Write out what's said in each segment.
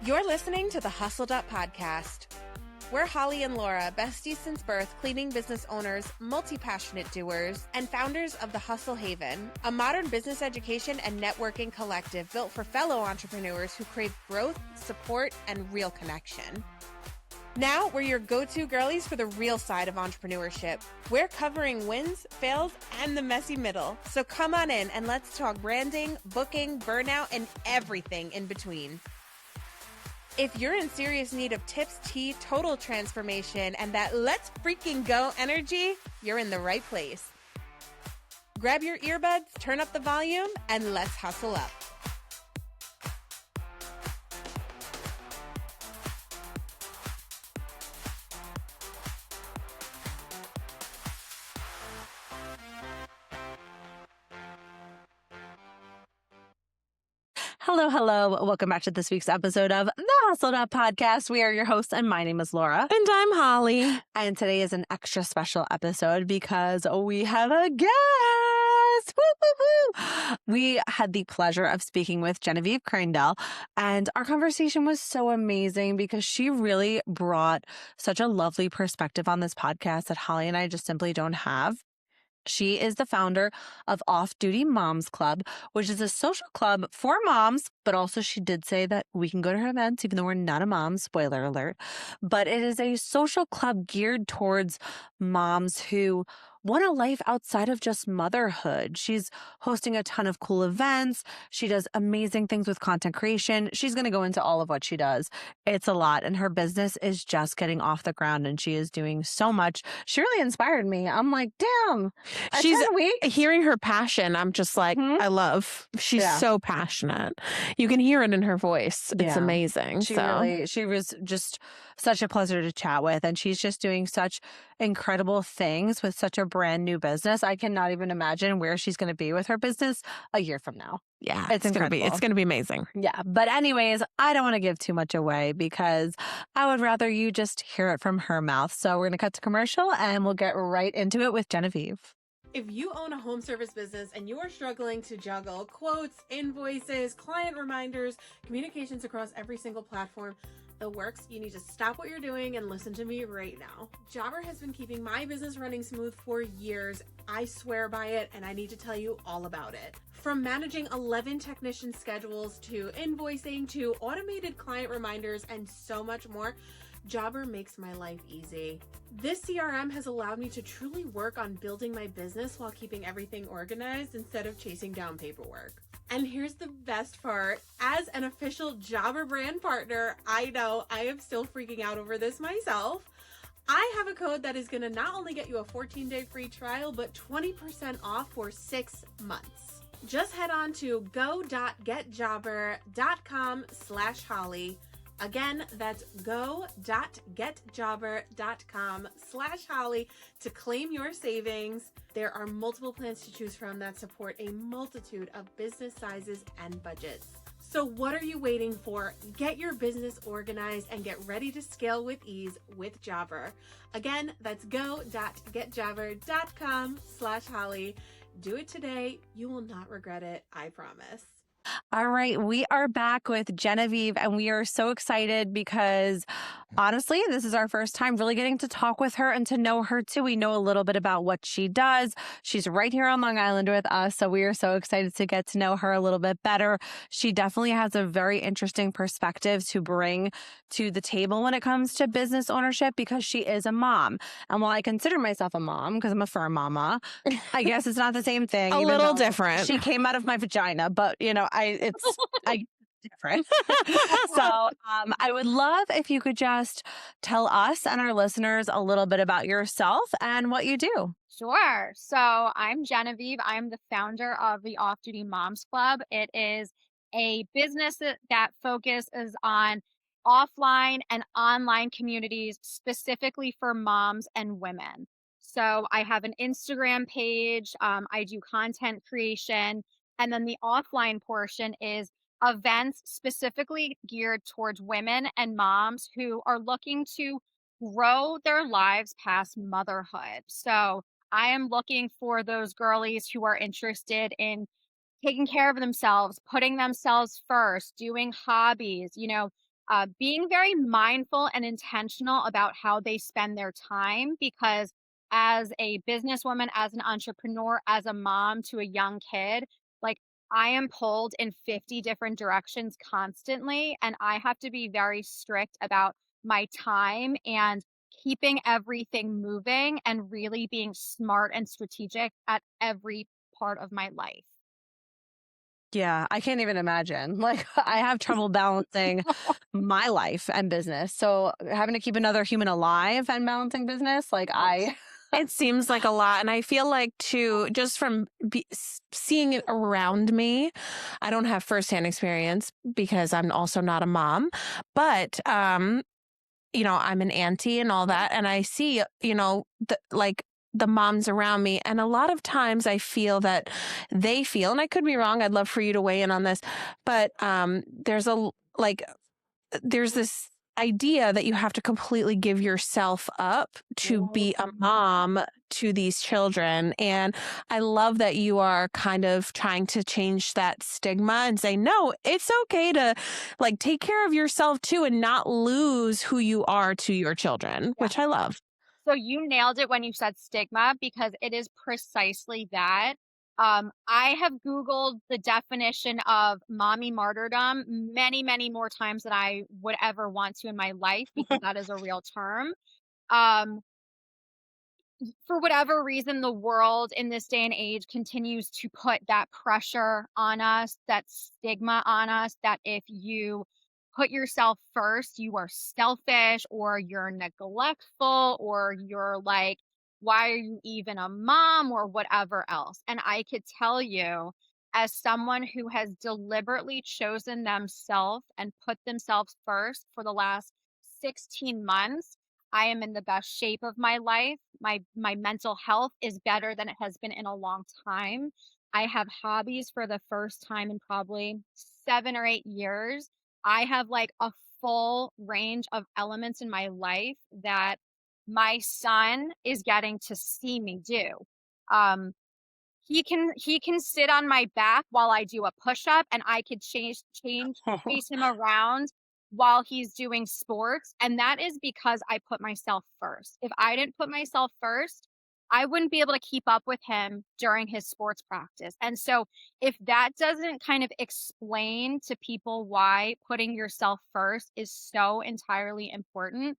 You're listening to the Hustled Up Podcast. We're Holly and Laura, besties since birth, cleaning business owners, multi-passionate doers, and founders of the Hustle Haven, a modern business education and networking collective built for fellow entrepreneurs who crave growth, support, and real connection. Now, we're your go-to girlies for the real side of entrepreneurship. We're covering wins, fails, and the messy middle. So come on in and let's talk branding, booking, burnout, and everything in between. If you're in serious need of tips, tea, total transformation, and that let's freaking go energy, you're in the right place. Grab your earbuds, turn up the volume, and let's hustle up. Hello. Welcome back to this week's episode of the Hustled Up Podcast. We are your hosts, and my name is Laura. And I'm Holly. And today is an extra special episode because we have a guest. Woo, woo, woo. We had the pleasure of speaking with Genevieve Kreindel, and our conversation was so amazing because she really brought such a lovely perspective on this podcast that Holly and I just simply don't have. She is the founder of Off Duty Moms Club, which is a social club for moms, but also she did say that we can go to her events, even though we're not a mom, spoiler alert. But it is a social club geared towards moms who want a life outside of just motherhood. She's hosting a ton of cool events. She does amazing things with content creation. She's going to go into all of what she does. It's a lot, and her business is just getting off the ground, and she is doing so much. She really inspired me. I'm like, damn. She's hearing her passion. I'm just like, I love. She's so passionate. You can hear it in her voice. It's amazing. She was just such a pleasure to chat with, and she's just doing such incredible things with such a brand new business. I cannot even imagine where she's going to be with her business a year from now. Yeah, it's going to be amazing. Yeah. But anyways, I don't want to give too much away because I would rather you just hear it from her mouth. So we're going to cut to commercial and we'll get right into it with Genevieve. If you own a home service business and you are struggling to juggle quotes, invoices, client reminders, communications across every single platform, the works, you need to stop what you're doing and listen to me right now. Jobber has been keeping my business running smooth for years. I swear by it, and I need to tell you all about it. From managing 11 technician schedules to invoicing to automated client reminders and so much more, Jobber makes my life easy. This CRM has allowed me to truly work on building my business while keeping everything organized instead of chasing down paperwork. And here's the best part. As an official Jobber brand partner, I know I am still freaking out over this myself. I have a code that is going to not only get you a 14-day free trial, but 20% off for 6 months. Just head on to go.getjobber.com/Holly. Again, that's go.getjobber.com/Holly to claim your savings. There are multiple plans to choose from that support a multitude of business sizes and budgets. So what are you waiting for? Get your business organized and get ready to scale with ease with Jobber. Again, that's go.getjobber.com/Holly. Do it today. You will not regret it. I promise. All right, we are back with Genevieve, and we are so excited because honestly, this is our first time really getting to talk with her and to know her too. We know a little bit about what she does. She's right here on Long Island with us, so we are so excited to get to know her a little bit better. She definitely has a very interesting perspective to bring to the table when it comes to business ownership because she is a mom. And while I consider myself a mom because I'm a fur mama, I guess it's not the same thing. A little different. She came out of my vagina, but I different. So I would love if you could just tell us and our listeners a little bit about yourself and what you do. Sure. So I'm Genevieve. I'm the founder of the Off Duty Moms Club. It is a business that focuses on offline and online communities specifically for moms and women. So I have an Instagram page. I do content creation. And then the offline portion is events specifically geared towards women and moms who are looking to grow their lives past motherhood. So I am looking for those girlies who are interested in taking care of themselves, putting themselves first, doing hobbies, being very mindful and intentional about how they spend their time, because as a businesswoman, as an entrepreneur, as a mom to a young kid, like I am pulled in 50 different directions constantly. And I have to be very strict about my time and keeping everything moving and really being smart and strategic at every part of my life. Yeah, I can't even imagine. Like, I have trouble balancing my life and business. So having to keep another human alive and balancing business, like I It seems like a lot. And I feel like, too, just from seeing it around me, I don't have firsthand experience because I'm also not a mom. But, I'm an auntie and all that. And I see, the moms around me. And a lot of times I feel that they feel, and I could be wrong, I'd love for you to weigh in on this, but there's this idea that you have to completely give yourself up to be a mom to these children. And I love that you are kind of trying to change that stigma and say, no, it's okay to take care of yourself too and not lose who you are to your children, which I love. So you nailed it when you said stigma, because it is precisely that. I have Googled the definition of mommy martyrdom many, many more times than I would ever want to in my life, because that is a real term. Um, for whatever reason, the world in this day and age continues to put that pressure on us, that stigma on us, that if you put yourself first, you are selfish or you're neglectful or you're like, why are you even a mom or whatever else? And I could tell you, as someone who has deliberately chosen themselves and put themselves first for the last 16 months, I am in the best shape of my life. My mental health is better than it has been in a long time. I have hobbies for the first time in probably 7 or 8 years. I have like a full range of elements in my life that my son is getting to see me do. Um, he can sit on my back while I do a push-up, and I could chase him around while he's doing sports, and that is because I put myself first. If I didn't put myself first, I wouldn't be able to keep up with him during his sports practice. And so if that doesn't kind of explain to people why putting yourself first is so entirely important,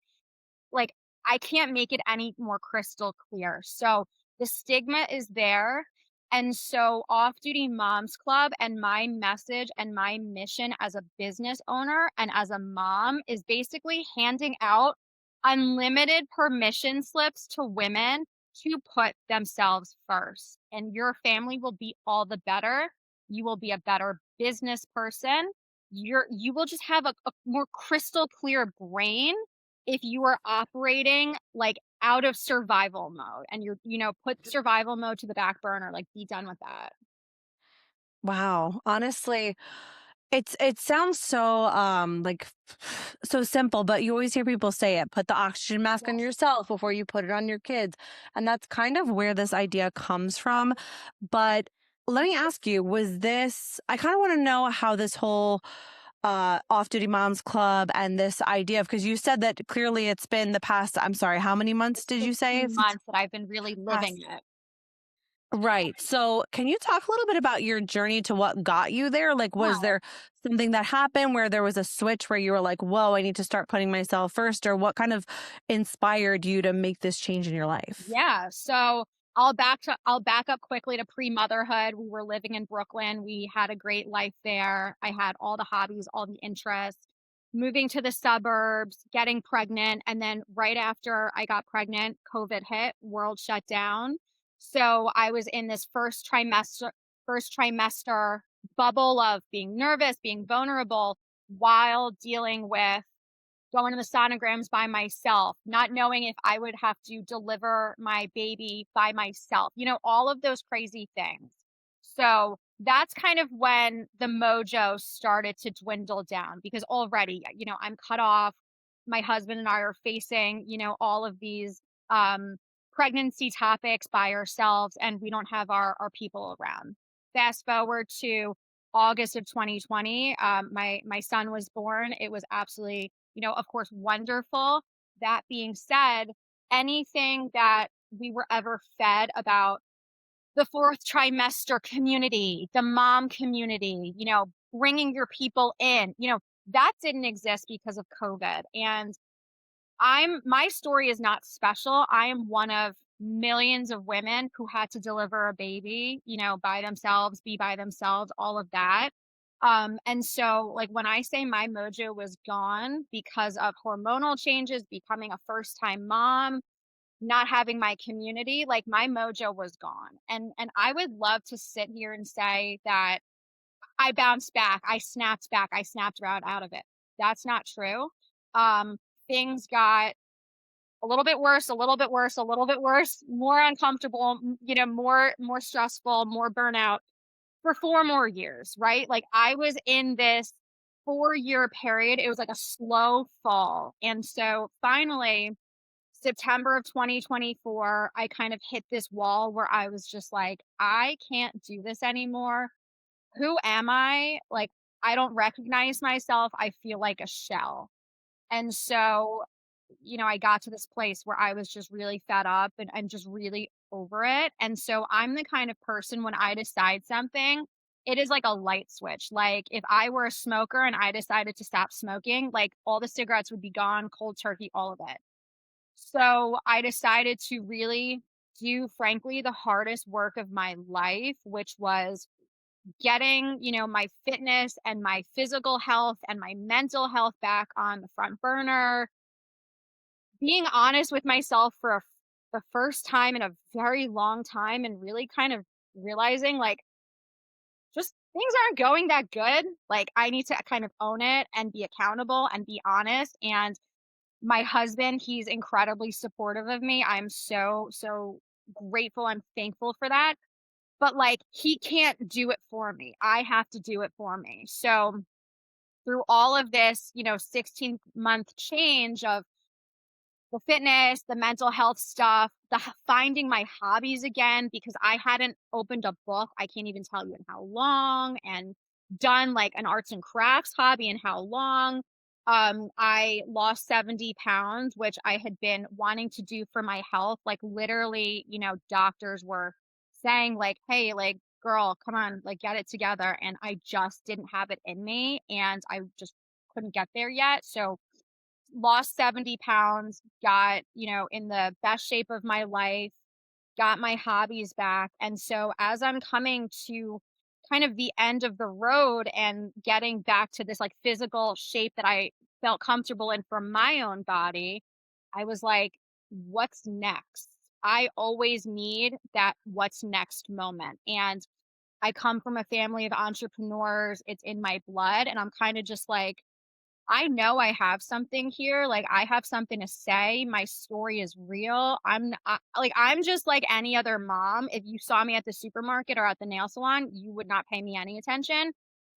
like, I can't make it any more crystal clear. So the stigma is there. And so Off Duty Moms Club and my message and my mission as a business owner and as a mom is basically handing out unlimited permission slips to women to put themselves first. And your family will be all the better. You will be a better business person. You will just have a more crystal clear brain if you are operating like out of survival mode, and put survival mode to the back burner, like be done with that. Wow. Honestly, it sounds so so simple, but you always hear people say it. Put the oxygen mask on Yes. yourself before you put it on your kids. And that's kind of where this idea comes from. But let me ask you, I kind of want to know how this whole off duty moms club and this idea of, because you said that clearly it's been the past, I'm sorry, how many months did you say? 15 months that I've been really living Past it. Right. So, can you talk a little bit about your journey to what got you there? Like, was Yeah. there something that happened where there was a switch where you were like, whoa, I need to start putting myself first? Or what kind of inspired you to make this change in your life? Yeah. So I'll back up quickly to pre-motherhood. We were living in Brooklyn. We had a great life there. I had all the hobbies, all the interests. Moving to the suburbs, getting pregnant, and then right after I got pregnant, COVID hit, world shut down. So I was in this first trimester bubble of being nervous, being vulnerable, while dealing with going to the sonograms by myself, not knowing if I would have to deliver my baby by myself, all of those crazy things. So that's kind of when the mojo started to dwindle down, because already, I'm cut off. My husband and I are facing, all of these pregnancy topics by ourselves, and we don't have our people around. Fast forward to August of 2020, my son was born. It was absolutely, of course, wonderful. That being said, anything that we were ever fed about the fourth trimester community, the mom community, bringing your people in, that didn't exist because of COVID. And my story is not special. I am one of millions of women who had to deliver a baby, by themselves, be by themselves, all of that. And so like when I say my mojo was gone because of hormonal changes, becoming a first time mom, not having my community, like my mojo was gone. And I would love to sit here and say that I bounced back, I snapped back, I snapped right out of it. That's not true. Things got a little bit worse, a little bit worse, a little bit worse, more uncomfortable, more stressful, more burnout for 4 more years, right? Like I was in this 4-year period. It was like a slow fall. And so finally, September of 2024, I kind of hit this wall where I was just like, I can't do this anymore. Who am I? Like, I don't recognize myself. I feel like a shell. And so, I got to this place where I was just really fed up and just really over it. And so I'm the kind of person when I decide something, it is like a light switch. Like if I were a smoker and I decided to stop smoking, like all the cigarettes would be gone, cold turkey, all of it. So I decided to really do, frankly, the hardest work of my life, which was getting, my fitness and my physical health and my mental health back on the front burner, being honest with myself for the first time in a very long time and really kind of realizing like just things aren't going that good. Like I need to kind of own it and be accountable and be honest. And my husband, he's incredibly supportive of me. I'm so, so grateful and thankful for that. But like he can't do it for me. I have to do it for me. So through all of this, 16-month change of the fitness, the mental health stuff, finding my hobbies again, because I hadn't opened a book. I can't even tell you in how long, and done like an arts and crafts hobby in how long. I lost 70 pounds, which I had been wanting to do for my health. Like literally, doctors were saying like, hey, like girl, come on, like get it together. And I just didn't have it in me. And I just couldn't get there yet. So lost 70 pounds, got, in the best shape of my life, got my hobbies back. And so as I'm coming to kind of the end of the road and getting back to this like physical shape that I felt comfortable in for my own body, I was like, what's next? I always need that what's next moment. And I come from a family of entrepreneurs. It's in my blood. And I'm kind of just like, I know I have something here. Like I have something to say. My story is real. I'm just like any other mom. If you saw me at the supermarket or at the nail salon, you would not pay me any attention.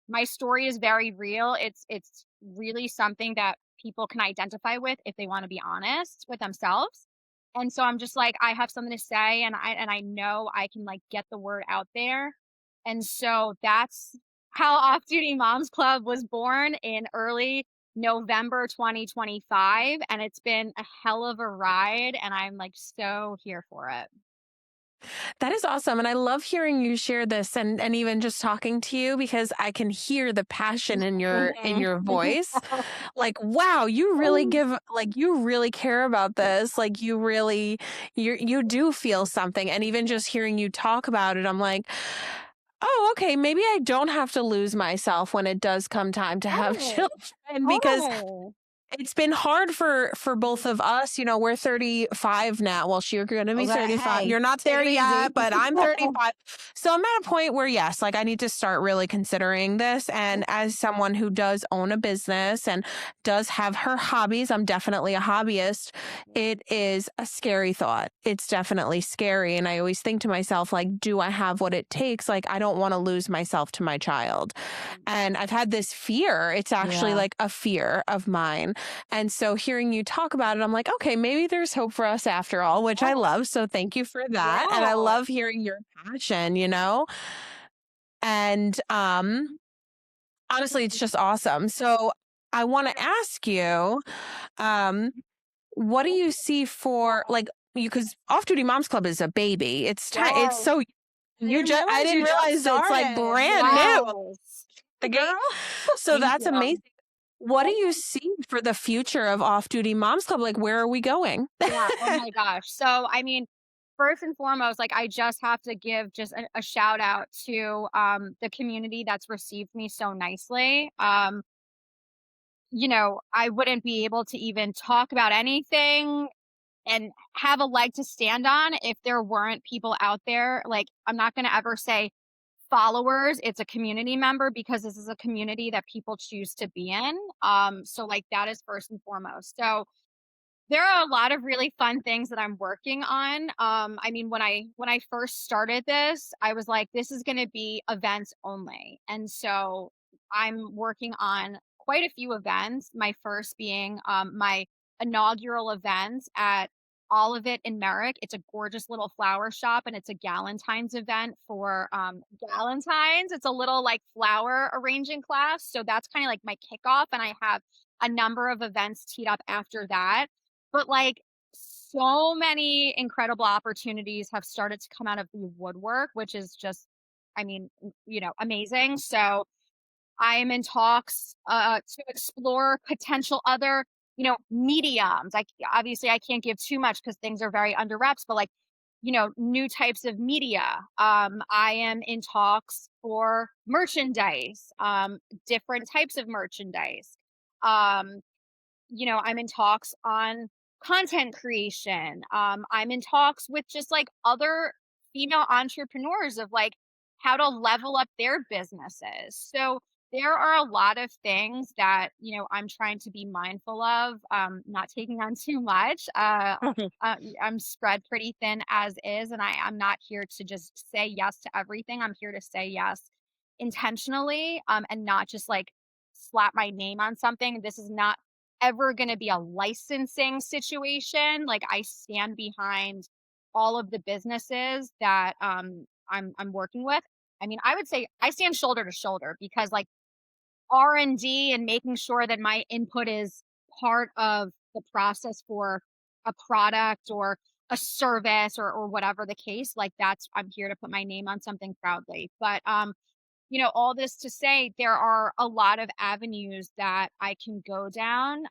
My story is very real. It's really something that people can identify with if they want to be honest with themselves. And so I'm just like, I have something to say, and I know I can like get the word out there. And so that's how Off Duty Moms Club was born in early November 2025. And it's been a hell of a ride. And I'm like so here for it. That is awesome. And I love hearing you share this and even just talking to you, because I can hear the passion in your voice. Like, wow, you really you really care about this. Like you do feel something. And even just hearing you talk about it, I'm like, oh, okay, maybe I don't have to lose myself when it does come time to have children, because it's been hard for both of us. We're 35 now. Well, you're going to be 35. Hey, you're not there yet, but I'm 35. So I'm at a point where, yes, like I need to start really considering this. And as someone who does own a business and does have her hobbies, I'm definitely a hobbyist. It is a scary thought. It's definitely scary. And I always think to myself, like, do I have what it takes? Like, I don't want to lose myself to my child. And I've had this fear. It's actually like a fear of mine. And so hearing you talk about it, I'm like, okay, maybe there's hope for us after all, which I love. So thank you for that. And I love hearing your passion, And Honestly, it's just awesome. So I want to ask you, um, what do you see for like you? Because Off Duty Moms Club is a baby. It's time. It's Yes. so I didn't realize it's like started. brand new. Yes. The Girl. So Thank that's you. amazing. What do you see for the future of Off Duty Moms Club? Like, where are we going? Yeah. Oh my gosh. So, I mean, first and foremost, like I just have to give just a shout out to the community that's received me so nicely. I wouldn't be able to even talk about anything and have a leg to stand on if there weren't people out there. Like, I'm not going to ever say followers, it's a community member because this is a community that people choose to be in. So like that is first and foremost. So there are a lot of really fun things that I'm working on. I mean, when I first started this, I was like, this is going to be events only, and so I'm working on quite a few events. My first being my inaugural event at All of It in Merrick. It's a gorgeous little flower shop, and it's a Galentine's event for Galentine's. It's a little like flower arranging class, so that's kind of like my kickoff, and I have a number of events teed up after that. But like so many incredible opportunities have started to come out of the woodwork, which is just, I mean, amazing. So I am in talks to explore potential other, mediums. Like obviously I can't give too much because things are very under wraps, but like, new types of media. I am in talks for merchandise, different types of merchandise. Um, I'm in talks on content creation. I'm in talks with just like other female entrepreneurs of like how to level up their businesses. So there are a lot of things that, I'm trying to be mindful of, not taking on too much. I'm spread pretty thin as is, and I'm not here to just say yes to everything. I'm here to say yes intentionally, and not just like slap my name on something. This is not ever going to be a licensing situation. Like I stand behind all of the businesses that I'm working with. I mean, I would say I stand shoulder to shoulder because like R&D and making sure that my input is part of the process for a product or a service or whatever the case, like that's I'm here to put my name on something proudly. But all this to say there are a lot of avenues that I can go down.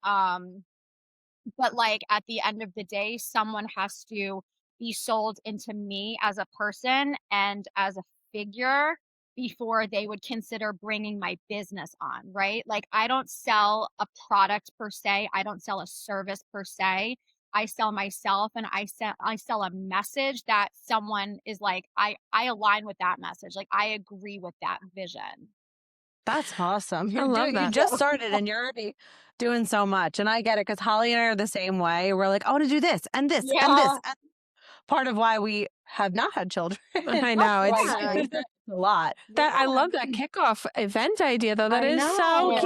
But like at the end of the day, someone has to be sold into me as a person and as a figure before they would consider bringing my business on, right? Like I don't sell a product per se. I don't sell a service per se. I sell myself, and I sell a message that someone is like, I align with that message. Like I agree with that vision. That's awesome. I love You that. just started and you're already doing so much. And I get it because Holly and I are the same way. We're like, I want to do this and this and this. Yeah. And part of why we have not had children. I know, it's Like, a lot. I love that kickoff event idea though. That I is know. so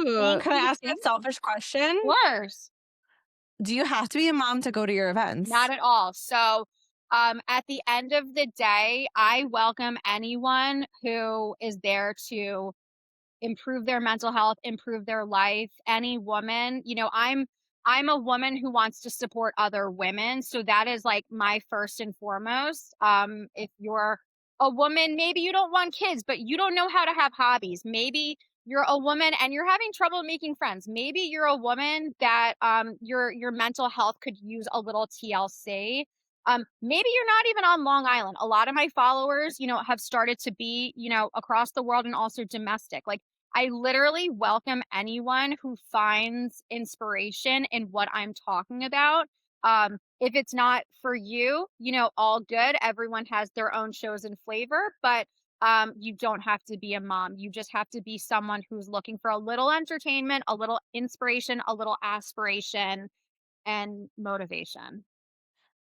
cute. Can I ask you a selfish question? Of course. Do you have to be a mom to go to your events? Not at all. So, at the end of the day, I welcome anyone who is there to improve their mental health, improve their life. Any woman, I'm a woman who wants to support other women. So that is like my first and foremost. If you're a woman, maybe you don't want kids, but you don't know how to have hobbies. Maybe you're a woman and you're having trouble making friends. Maybe you're a woman that your mental health could use a little TLC. Maybe you're not even on Long Island. A lot of my followers, have started to be, across the world and also domestic. Like I literally welcome anyone who finds inspiration in what I'm talking about. If it's not for you, all good. Everyone has their own chosen flavor, but you don't have to be a mom. You just have to be someone who's looking for a little entertainment, a little inspiration, a little aspiration, and motivation.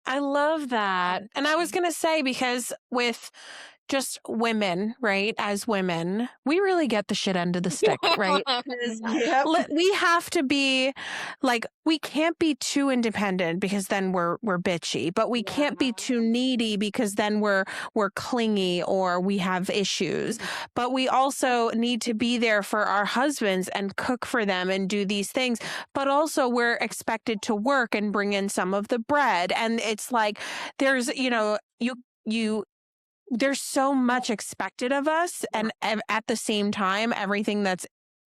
I love that. And I was going to say, because with just women, right? As women, we really get the shit end of the stick, right? Yep. We have to be like, we can't be too independent because then we're bitchy, but we can't be too needy because then we're clingy or we have issues. But we also need to be there for our husbands and cook for them and do these things. But also we're expected to work and bring in some of the bread. And it's like, there's, there's so much expected of us. And at the same time, everything that's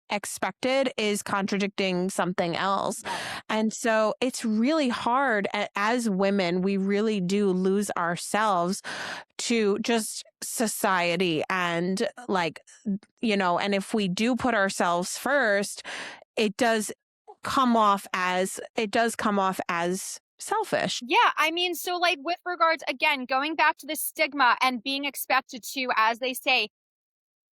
expected is contradicting something else. And so it's really hard. As women, we really do lose ourselves to just society and and if we do put ourselves first, it does come off as selfish. Yeah, I mean, so like with regards, again, going back to the stigma and being expected to, as they say,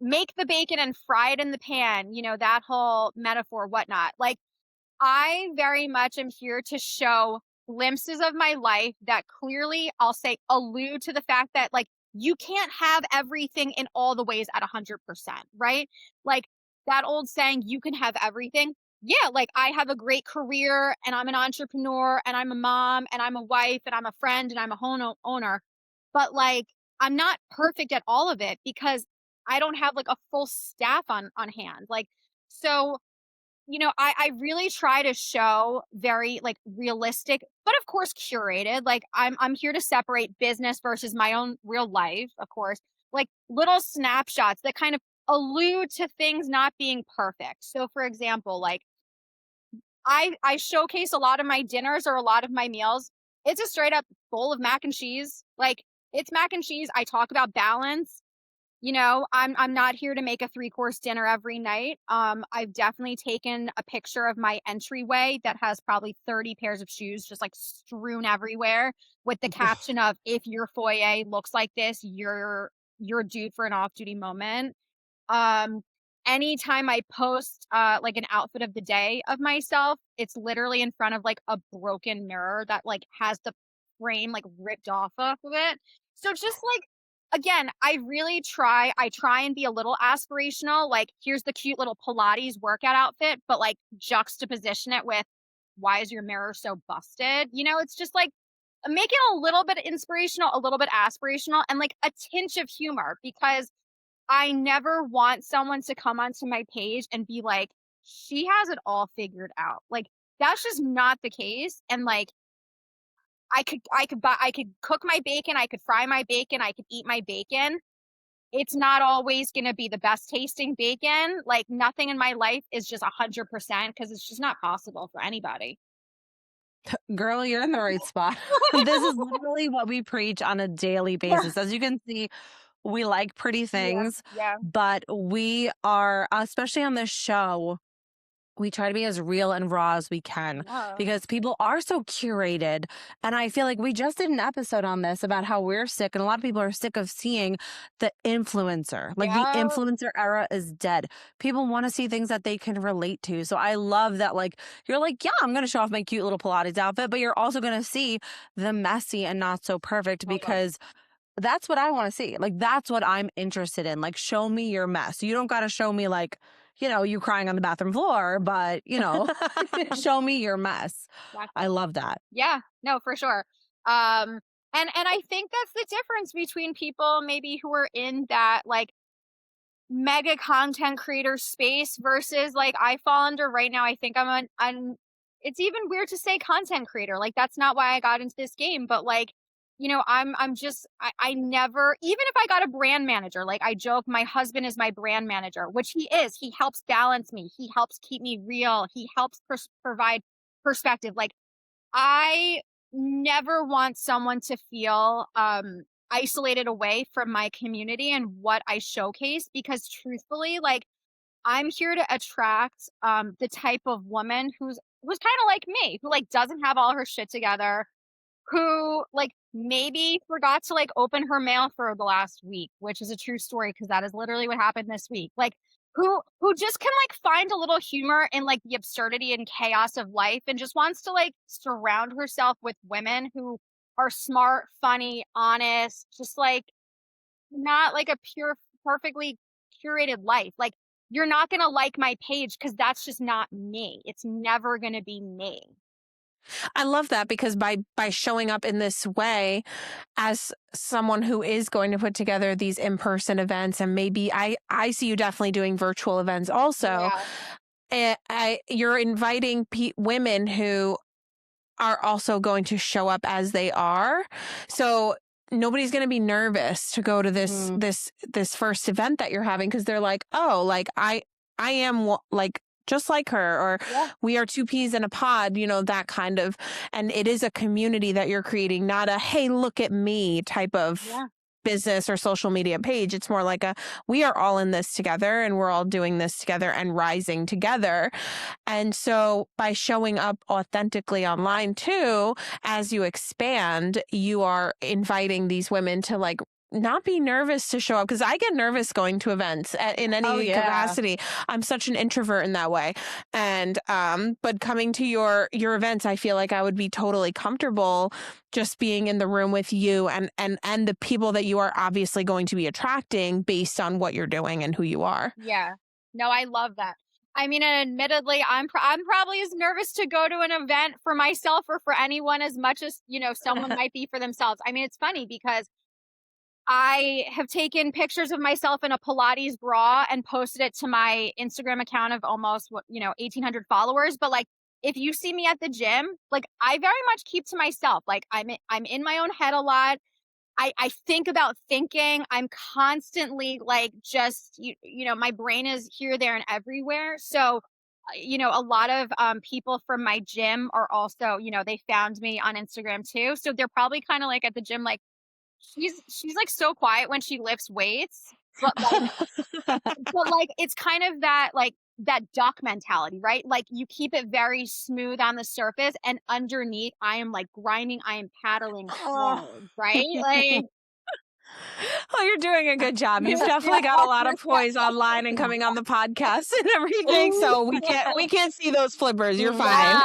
make the bacon and fry it in the pan, that whole metaphor, whatnot. Like, I very much am here to show glimpses of my life that clearly, I'll say, allude to the fact that, like, you can't have everything in all the ways at 100%, right? Like that old saying, you can have everything. Yeah, like I have a great career and I'm an entrepreneur and I'm a mom and I'm a wife and I'm a friend and I'm a home owner. But like, I'm not perfect at all of it because I don't have like a full staff on hand. Like, so, I really try to show very like realistic, but of course curated. Like I'm here to separate business versus my own real life, of course, like little snapshots that kind of allude to things not being perfect. So for example, like I showcase a lot of my dinners or a lot of my meals. It's a straight up bowl of mac and cheese. Like it's mac and cheese. I talk about balance. I'm not here to make a 3-course dinner every night. I've definitely taken a picture of my entryway that has probably 30 pairs of shoes just like strewn everywhere with the caption of, if your foyer looks like this, you're due for an off-duty moment. Anytime I post like an outfit of the day of myself, it's literally in front of like a broken mirror that like has the frame like ripped off of it. So just like, again, I try and be a little aspirational. Like, here's the cute little Pilates workout outfit, but like juxtaposition it with, why is your mirror so busted? It's just like make it a little bit inspirational, a little bit aspirational, and like a tinge of humor, because I never want someone to come onto my page and be like, she has it all figured out. Like, that's just not the case. And like, I could cook my bacon, I could fry my bacon, I could eat my bacon. It's not always going to be the best tasting bacon. Like nothing in my life is just 100% because it's just not possible for anybody. Girl, you're in the right spot. This is literally what we preach on a daily basis. As you can see, we like pretty things, Yeah. but we are, especially on this show, we try to be as real and raw as we can because people are so curated. And I feel like we just did an episode on this about how we're sick, and a lot of people are sick of seeing the influencer. Like the influencer era is dead. People want to see things that they can relate to. So I love that, like, you're like, yeah, I'm going to show off my cute little Pilates outfit, but you're also going to see the messy and not so perfect because that's what I want to see. Like, that's what I'm interested in. Like, show me your mess. You don't got to show me like, you crying on the bathroom floor, but, show me your mess. Exactly. I love that. Yeah, no, for sure. And I think that's the difference between people maybe who are in that like mega content creator space versus like I fall under right now. I think I'm it's even weird to say content creator. Like that's not why I got into this game, but like, I never, even if I got a brand manager, like I joke, my husband is my brand manager, which he is. He helps balance me. He helps keep me real. He helps provide perspective. Like I never want someone to feel isolated away from my community and what I showcase, because truthfully, like I'm here to attract the type of woman who's kind of like me, who like doesn't have all her shit together, who like maybe forgot to like open her mail for the last week, which is a true story because that is literally what happened this week. Like who just can like find a little humor in like the absurdity and chaos of life and just wants to like surround herself with women who are smart, funny, honest, just like not like a perfectly curated life. Like, you're not going to like my page because that's just not me. It's never going to be me. I love that, because by showing up in this way as someone who is going to put together these in-person events, and maybe I see you definitely doing virtual events also. Yeah. You're inviting women who are also going to show up as they are. So nobody's going to be nervous to go to this first event that you're having, because they're like, oh, like I am like just like her, or Yeah. we are two peas in a pod, that kind of. And it is a community that you're creating, not a, hey, look at me type of Yeah. business or social media page. It's more like we are all in this together, and we're all doing this together and rising together. And so by showing up authentically online too, as you expand, you are inviting these women to like not be nervous to show up, because I get nervous going to events in any capacity. I'm such an introvert in that way. And but coming to your events, I feel like I would be totally comfortable just being in the room with you and the people that you are obviously going to be attracting based on what you're doing and who you are. Yeah. No, I love that. I mean, and admittedly, I'm probably as nervous to go to an event for myself or for anyone as much as, someone might be for themselves. I mean, it's funny because I have taken pictures of myself in a Pilates bra and posted it to my Instagram account of almost 1,800 followers. But like, if you see me at the gym, like I very much keep to myself. Like I'm in my own head a lot. I think about thinking. I'm constantly like just my brain is here, there, and everywhere. So a lot of people from my gym are also they found me on Instagram too. So they're probably kind of like at the gym like, she's like so quiet when she lifts weights, but like it's kind of that like that duck mentality, right? Like you keep it very smooth on the surface, and underneath I am like grinding, I am paddling hard, right? Like Oh, you're doing a good job. You've definitely got a lot of poise online and coming on the podcast and everything. So we can't see those flippers. You're fine.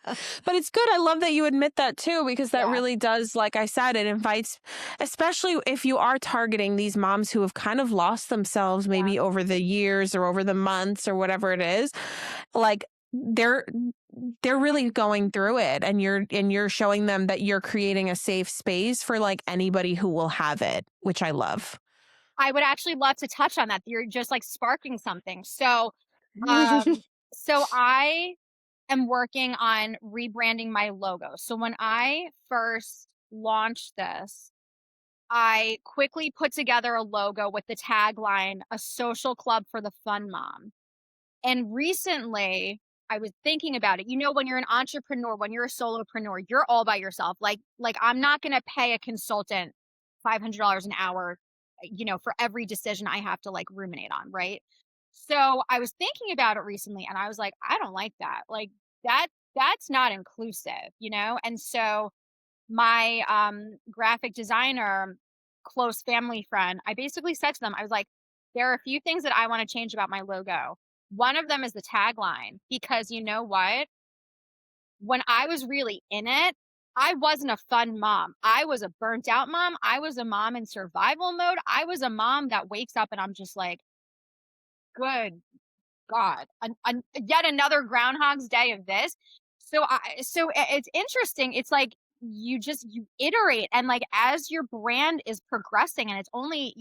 But it's good. I love that you admit that too, because that really does, like I said, it invites, especially if you are targeting these moms who have kind of lost themselves maybe over the years or over the months or whatever it is, like they're really going through it, and you're showing them that you're creating a safe space for like anybody who will have it, which I love. I would actually love to touch on that. You're just like sparking something. So I am working on rebranding my logo. So when I first launched this, I quickly put together a logo with the tagline, "A social club for the fun mom." And recently I was thinking about it. When you're an entrepreneur, when you're a solopreneur, you're all by yourself. Like I'm not going to pay a consultant $500 an hour, for every decision I have to like ruminate on. Right. So I was thinking about it recently, and I was like, I don't like that. Like that's not inclusive, And so my graphic designer, close family friend, I basically said to them, I was like, there are a few things that I want to change about my logo. One of them is the tagline, because you know what? When I was really in it, I wasn't a fun mom. I was a burnt out mom. I was a mom in survival mode. I was a mom that wakes up and I'm just like, good God, yet another Groundhog's Day of this. So it's interesting. It's like you iterate, and like as your brand is progressing, and it's only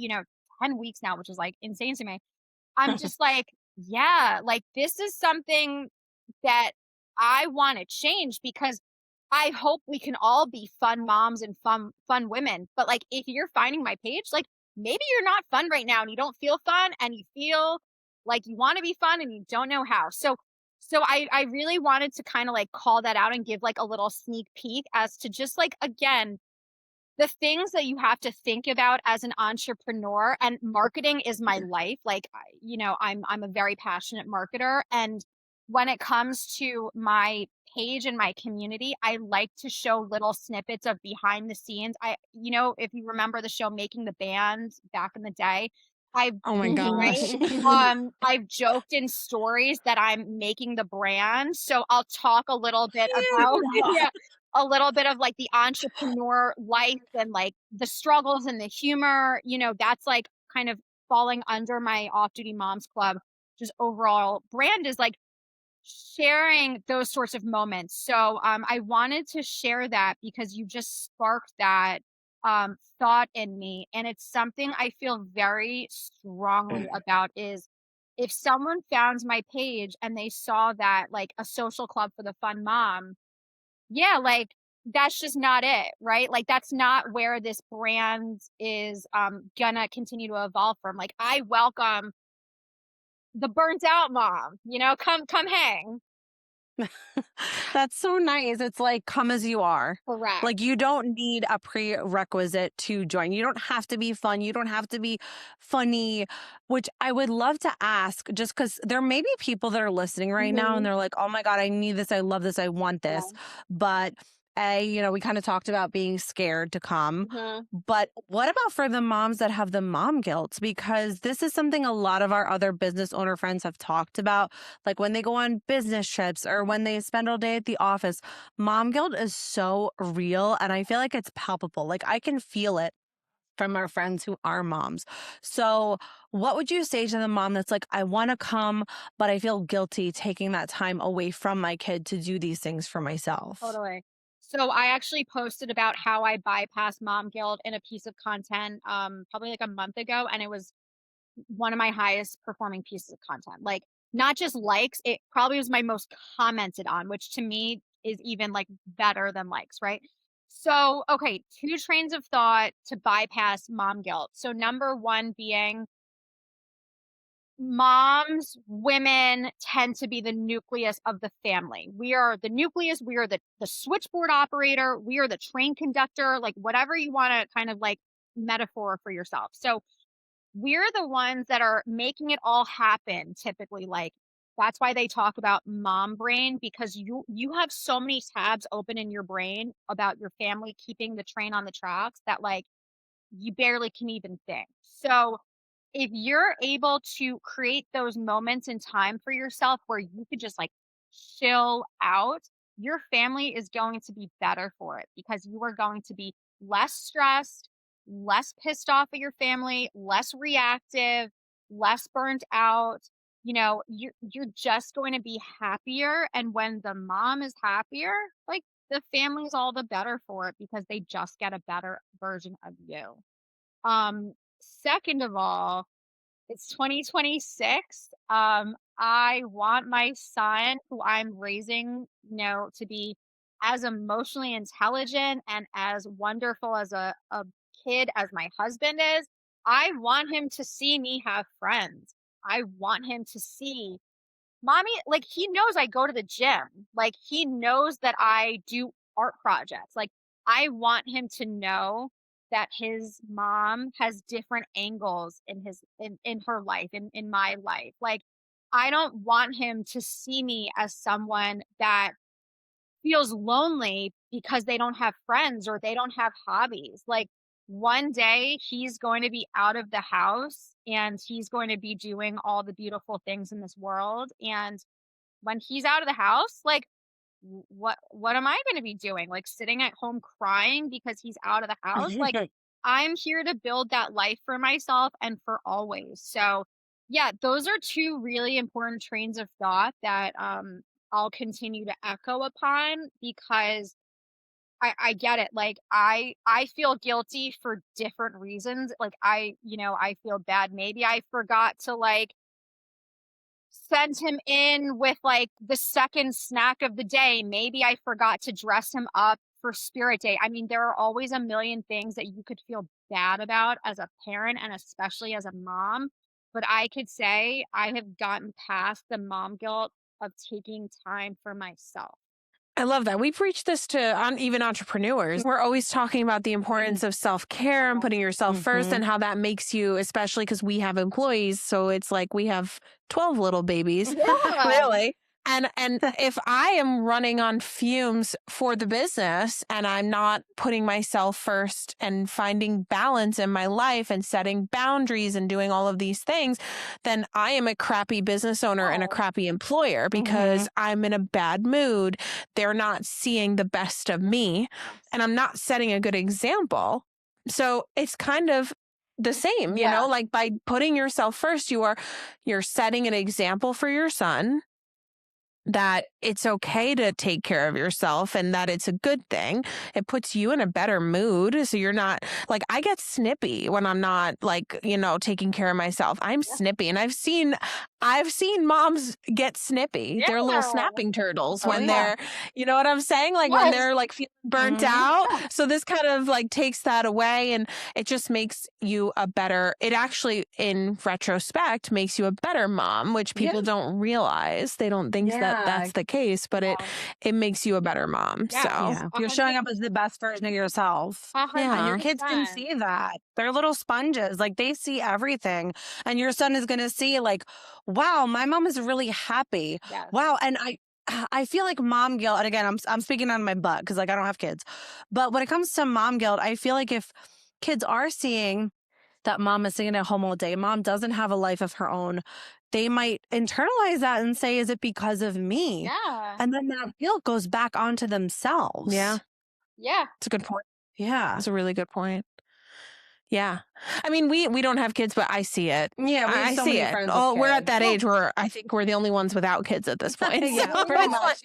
10 weeks now, which is like insane to me. I'm just like, yeah, like this is something that I want to change, because I hope we can all be fun moms and fun women. But like if you're finding my page, like maybe you're not fun right now and you don't feel fun, and you feel like you want to be fun and you don't know how. So I really wanted to kind of like call that out and give like a little sneak peek as to just like, again, the things that you have to think about as an entrepreneur. And marketing is my life. Like, I'm a very passionate marketer. And when it comes to my page and my community, I like to show little snippets of behind the scenes. If you remember the show Making the Band back in the day, Oh my gosh. I've joked in stories that I'm making the brand. So I'll talk a little bit about a little bit of like the entrepreneur life and like the struggles and the humor, that's like kind of falling under my Off Duty Moms Club. Just overall brand is like sharing those sorts of moments. So I wanted to share that because you just sparked that thought in me. And it's something I feel very strongly about is if someone found my page and they saw that like a social club for the fun mom, yeah, like that's just not it, right? Like that's not where this brand is gonna continue to evolve from. Like I welcome the burnt out mom, come hang. That's so nice. It's like come as you are. Correct. Like you don't need a prerequisite to join. You don't have to be fun. You don't have to be funny, which I would love to ask just because there may be people that are listening right now and they're like, oh my God, I need this. I love this. I want this. Yeah. But we kind of talked about being scared to come. But what about for the moms that have the mom guilt? Because this is something a lot of our other business owner friends have talked about. Like when they go on business trips or when they spend all day at the office, mom guilt is so real. And I feel like it's palpable. Like I can feel it from our friends who are moms. So what would you say to the mom that's like, I want to come, but I feel guilty taking that time away from my kid to do these things for myself? Totally. So I actually posted about how I bypass mom guilt in a piece of content probably like a month ago, and it was one of my highest performing pieces of content. Like not just likes, it probably was my most commented on, which to me is even like better than likes, right? So, okay, two trains of thought to bypass mom guilt. So number one being moms, women tend to be the nucleus of the family. We are the nucleus. We are the switchboard operator. We are the train conductor, like whatever you want to kind of like metaphor for yourself. So we're the ones that are making it all happen typically. Like that's why they talk about mom brain, because you have so many tabs open in your brain about your family keeping the train on the tracks that like you barely can even think. So if you're able to create those moments in time for yourself where you could just like chill out, your family is going to be better for it because you are going to be less stressed, less pissed off at your family, less reactive, less burnt out. You're just going to be happier. And when the mom is happier, like the family's all the better for it because they just get a better version of you. Second of all, it's 2026. I want my son, who I'm raising, to be as emotionally intelligent and as wonderful as a kid as my husband is. I want him to see me have friends. I want him to see mommy, like he knows I go to the gym. Like he knows that I do art projects. Like I want him to know that his mom has different angles in her life, in my life. Like I don't want him to see me as someone that feels lonely because they don't have friends or they don't have hobbies. Like one day he's going to be out of the house and he's going to be doing all the beautiful things in this world. And when he's out of the house, like what am I going to be doing? Like sitting at home crying because he's out of the house? Like I'm here to build that life for myself and for always. So yeah, those are two really important trains of thought that I'll continue to echo upon because I get it. Like I feel guilty for different reasons. Like I feel bad. Maybe I forgot to like send him in with like the second snack of the day. Maybe I forgot to dress him up for Spirit Day. I mean, there are always a million things that you could feel bad about as a parent and especially as a mom. But I could say I have gotten past the mom guilt of taking time for myself. I love that. We preach this to even entrepreneurs. We're always talking about the importance of self-care and putting yourself first and how that makes you, especially because we have employees. So it's like we have 12 little babies. Yeah. Really? And if I am running on fumes for the business and I'm not putting myself first and finding balance in my life and setting boundaries and doing all of these things, then I am a crappy business owner and a crappy employer because I'm in a bad mood. They're not seeing the best of me and I'm not setting a good example. So it's kind of the same, you know, like by putting yourself first, you're setting an example for your son that it's okay to take care of yourself and that it's a good thing. It puts you in a better mood. So you're not like, I get snippy when I'm not like, you know, taking care of myself. I'm snippy. And I've seen moms get snippy. They're little snapping turtles when they're, you know what I'm saying? Like when they're like feeling burnt out. So this kind of like takes that away and it just makes you it actually in retrospect makes you a better mom, which people don't realize. They don't think that that's the case, but it makes you a better mom. So you're showing up as the best version of yourself. And your kids can see that. They're little sponges. Like they see everything. And your son is going to see like, wow, my mom is really happy. Wow. And I feel like mom guilt, and again, I'm speaking on my butt because like I don't have kids. But when it comes to mom guilt, I feel like if kids are seeing that mom is sitting at home all day, mom doesn't have a life of her own, they might internalize that and say, is it because of me? And then that guilt goes back onto themselves. Yeah. It's a good point. Yeah. It's a really good point. Yeah. I mean, we don't have kids, but I see it. Yeah, we have so see many it. friends with Oh, we're at kids. that age where I think we're the only ones without kids at this point. Yeah, pretty much.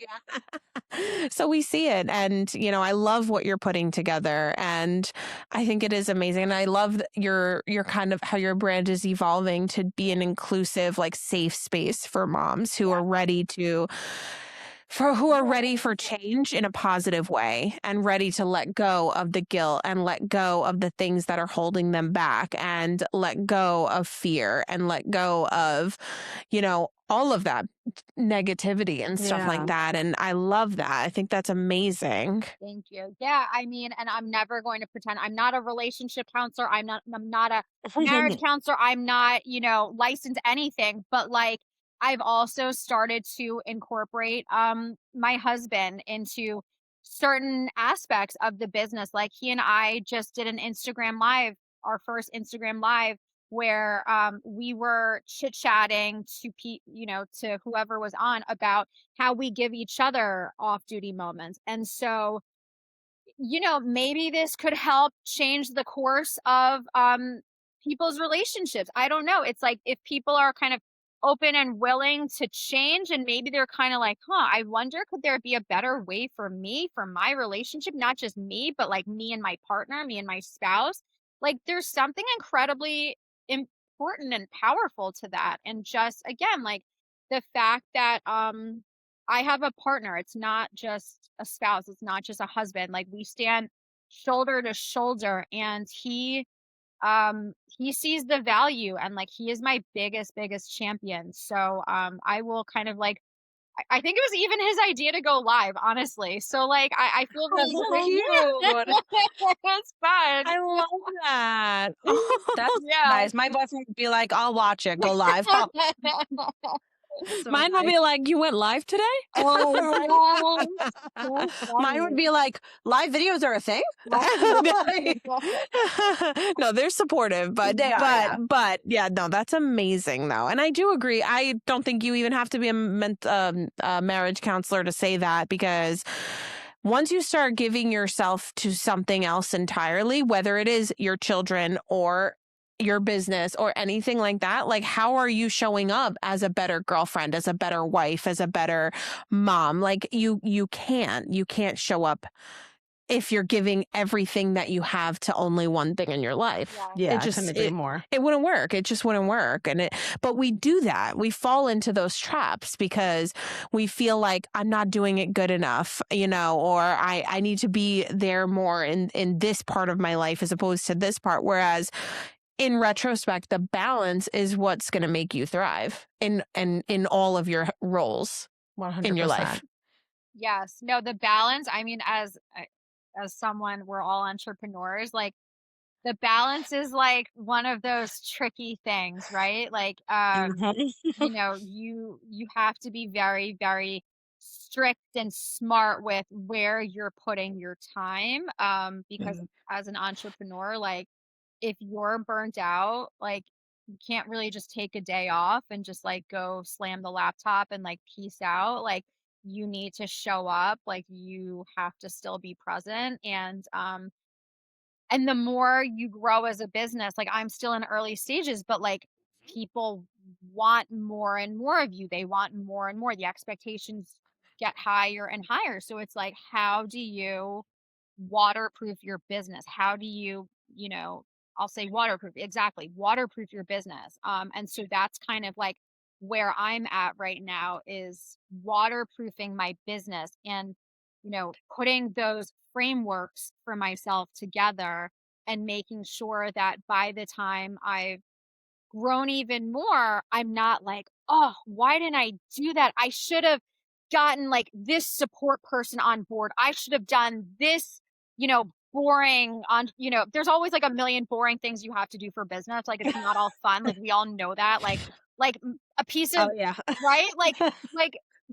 So we see it. And, you know, I love what you're putting together. And I think it is amazing. And I love your kind of how your brand is evolving to be an inclusive, like safe space for moms who are ready for change in a positive way and ready to let go of the guilt and let go of the things that are holding them back and let go of fear and let go of, you know, all of that negativity and stuff like that. And I love that. I think that's amazing. Thank you. Yeah, I mean, and I'm never going to pretend I'm not a relationship counselor. I'm not a marriage counselor. I'm not, you know, licensed anything, but like I've also started to incorporate my husband into certain aspects of the business. Like he and I just did an Instagram live, our first Instagram live where we were chit-chatting to whoever was on about how we give each other off-duty moments. And so, you know, maybe this could help change the course of people's relationships. I don't know. It's like if people are kind of open and willing to change and maybe they're kind of like, I wonder could there be a better way for me, for my relationship, not just me, but like me and my partner, me and my spouse. Like there's something incredibly important and powerful to that. And just again, like the fact that I have a partner. It's not just a spouse. It's not just a husband. Like we stand shoulder to shoulder and he sees the value and like he is my biggest champion. So I will kind of like I think it was even his idea to go live, honestly. So like I feel really cute. It's fun. I love that. That's nice. My boyfriend would be like, I'll watch it, go live. So mine would be like, you went live today? Oh, mine would be like, live videos are a thing? No, they're supportive, but yeah, no, that's amazing though. And I do agree. I don't think you even have to be a marriage counselor to say that because once you start giving yourself to something else entirely, whether it is your children or your business or anything like that, like how are you showing up as a better girlfriend, as a better wife, as a better mom? Like you can't show up if you're giving everything that you have to only one thing in your life. Yeah, I couldn't agree more. It wouldn't work. It just wouldn't work. But we do that. We fall into those traps because we feel like I'm not doing it good enough, you know, or I need to be there more in this part of my life as opposed to this part. Whereas in retrospect, the balance is what's going to make you thrive in all of your roles 100%. in your life. Yes. No, the balance, I mean, as someone, we're all entrepreneurs, like the balance is like one of those tricky things, right? Like, you know, you have to be very, very strict and smart with where you're putting your time. Because Mhm. as an entrepreneur, like if you're burnt out, like you can't really just take a day off and just like go slam the laptop and like peace out. Like you need to show up, like you have to still be present. And the more you grow as a business, like I'm still in early stages, but like people want more and more of you. They want more and more. The expectations get higher and higher. So it's like, how do you waterproof your business? How do you, you know, I'll say waterproof, exactly, waterproof your business. And so that's kind of like where I'm at right now is waterproofing my business and, you know, putting those frameworks for myself together and making sure that by the time I've grown even more, I'm not like, "Oh, why didn't I do that? I should have gotten like this support person on board. I should have done this, you know, boring on, you know, there's always like a million boring things you have to do for business. Like it's not all fun. Like we all know that. A piece of Oh yeah. right? Like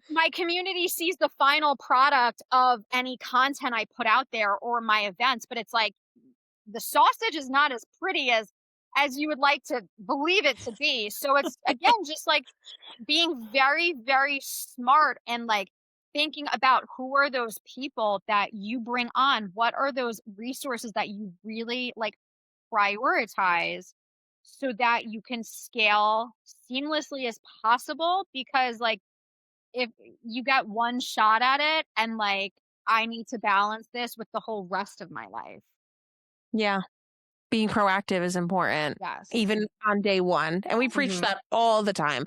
my community sees the final product of any content I put out there or my events, but it's like the sausage is not as pretty as you would like to believe it to be. So it's again just like being very, very smart and like thinking about who are those people that you bring on? What are those resources that you really like prioritize so that you can scale seamlessly as possible? Because like if you got one shot at it and like I need to balance this with the whole rest of my life. Yeah. Being proactive is important, Yes. even on day one. And we preach Mhm. that all the time.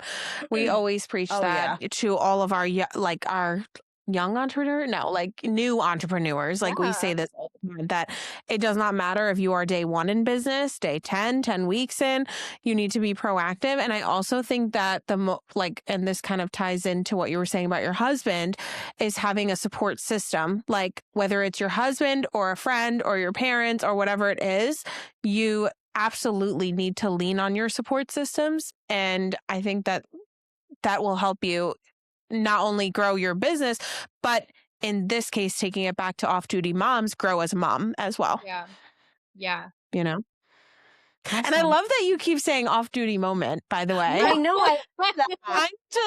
We always preach Oh yeah. that to all of our, like our young entrepreneur, no, like new entrepreneurs. Like we say Yeah. this all the time that it does not matter if you are day one in business, day 10 weeks in, you need to be proactive. And I also think that and this kind of ties into what you were saying about your husband, is having a support system, like whether it's your husband or a friend or your parents or whatever it is, you absolutely need to lean on your support systems. And I think that that will help you not only grow your business, but in this case, taking it back to off-duty moms, grow as a mom as well, Yeah. Yeah. you know? And I Awesome. love that you keep saying off-duty moment, by the way. I know. I love that. I'm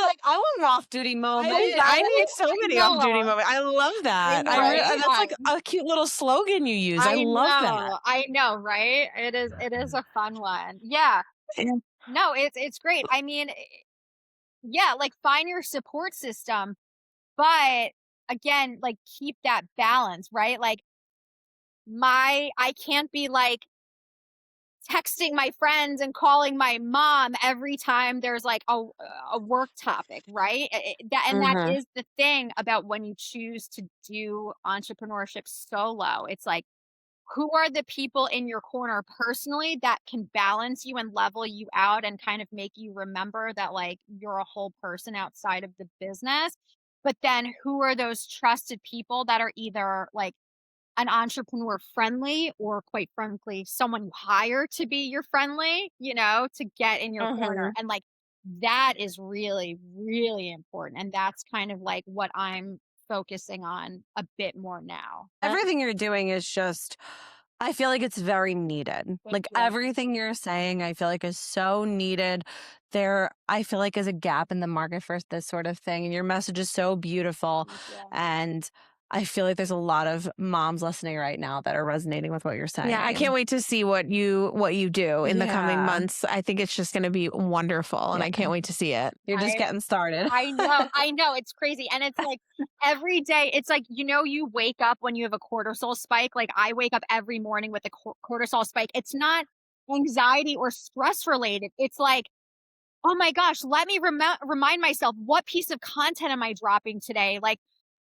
Like I want an off-duty moment. I need so many off-duty know. moments. I love that. know, Right? That's like a cute little slogan you use. I I love that. know. I know, right? It is a fun one. Yeah. Yeah. No, it's great. I mean, yeah, like find your support system, but again, like keep that balance, right? Like I can't be like texting my friends and calling my mom every time there's like a work topic, right? That Mhm. is the thing about when you choose to do entrepreneurship solo. It's like who are the people in your corner personally that can balance you and level you out and kind of make you remember that like you're a whole person outside of the business. But then who are those trusted people that are either like an entrepreneur friendly or quite frankly someone you hire to be your friendly, you know, to get in your corner. Mhm. And like that is really, really important. And that's kind of like what I'm focusing on a bit more now. Everything you're doing is just, I feel like it's very needed. Like You. everything you're saying, I feel like is so needed. I feel like is a gap in the market for this sort of thing. And your message is so beautiful. Thank you. And I feel like there's a lot of moms listening right now that are resonating with what you're saying. Yeah, I can't wait to see what you do in the coming Yeah. months. I think it's just going to be wonderful, and Yeah. I can't wait to see it. You're just getting started. I know, it's crazy. And it's like every day, it's like, you know, you wake up when you have a cortisol spike. Like I wake up every morning with a cortisol spike. It's not anxiety or stress related. It's like, oh my gosh, let me remind myself, what piece of content am I dropping today? Like,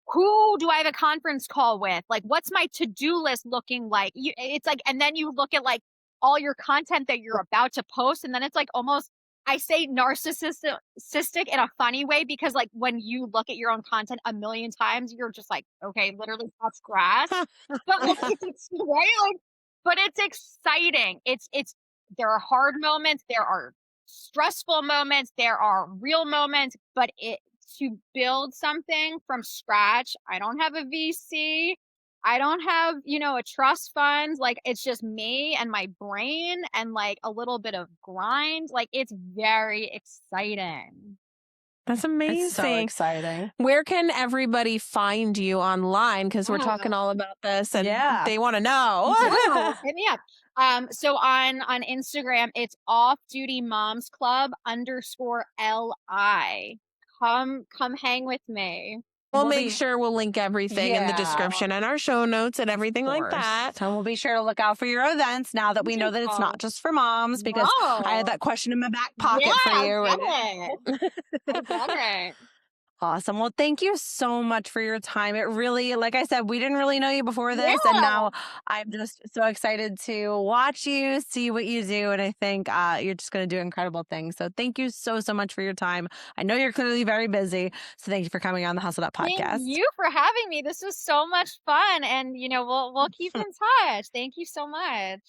who do I have a conference call with? Like, what's my to-do list looking like? It's like, and then you look at like all your content that you're about to post, and then it's like almost, I say narcissistic in a funny way, because like when you look at your own content a million times, you're just like, okay, literally touch grass. But like, it's right, like but it's exciting. There are hard moments, there are stressful moments, there are real moments, but to build something from scratch, I don't have a VC. I don't have, a trust fund. Like, it's just me and my brain and like a little bit of grind. Like, it's very exciting. That's amazing. It's so exciting. Where can everybody find you online? Because we're talking all about this and they want to know. Hit me up. So on Instagram, it's Off Duty Moms Club _LI. Come hang with me. We'll make sure we'll link everything in the description and our show notes and everything like that. So we'll be sure to look out for your events now that we know that it's not just for moms, because I had that question in my back pocket for you. Right. Awesome. Well, thank you so much for your time. It really, like I said, we didn't really know you before this. And now I'm just so excited to watch you, see what you do. And I think you're just going to do incredible things. So thank you so much for your time. I know you're clearly very busy. So thank you for coming on the Hustled Up podcast. Thank you for having me. This was so much fun. And, we'll keep in touch. Thank you so much.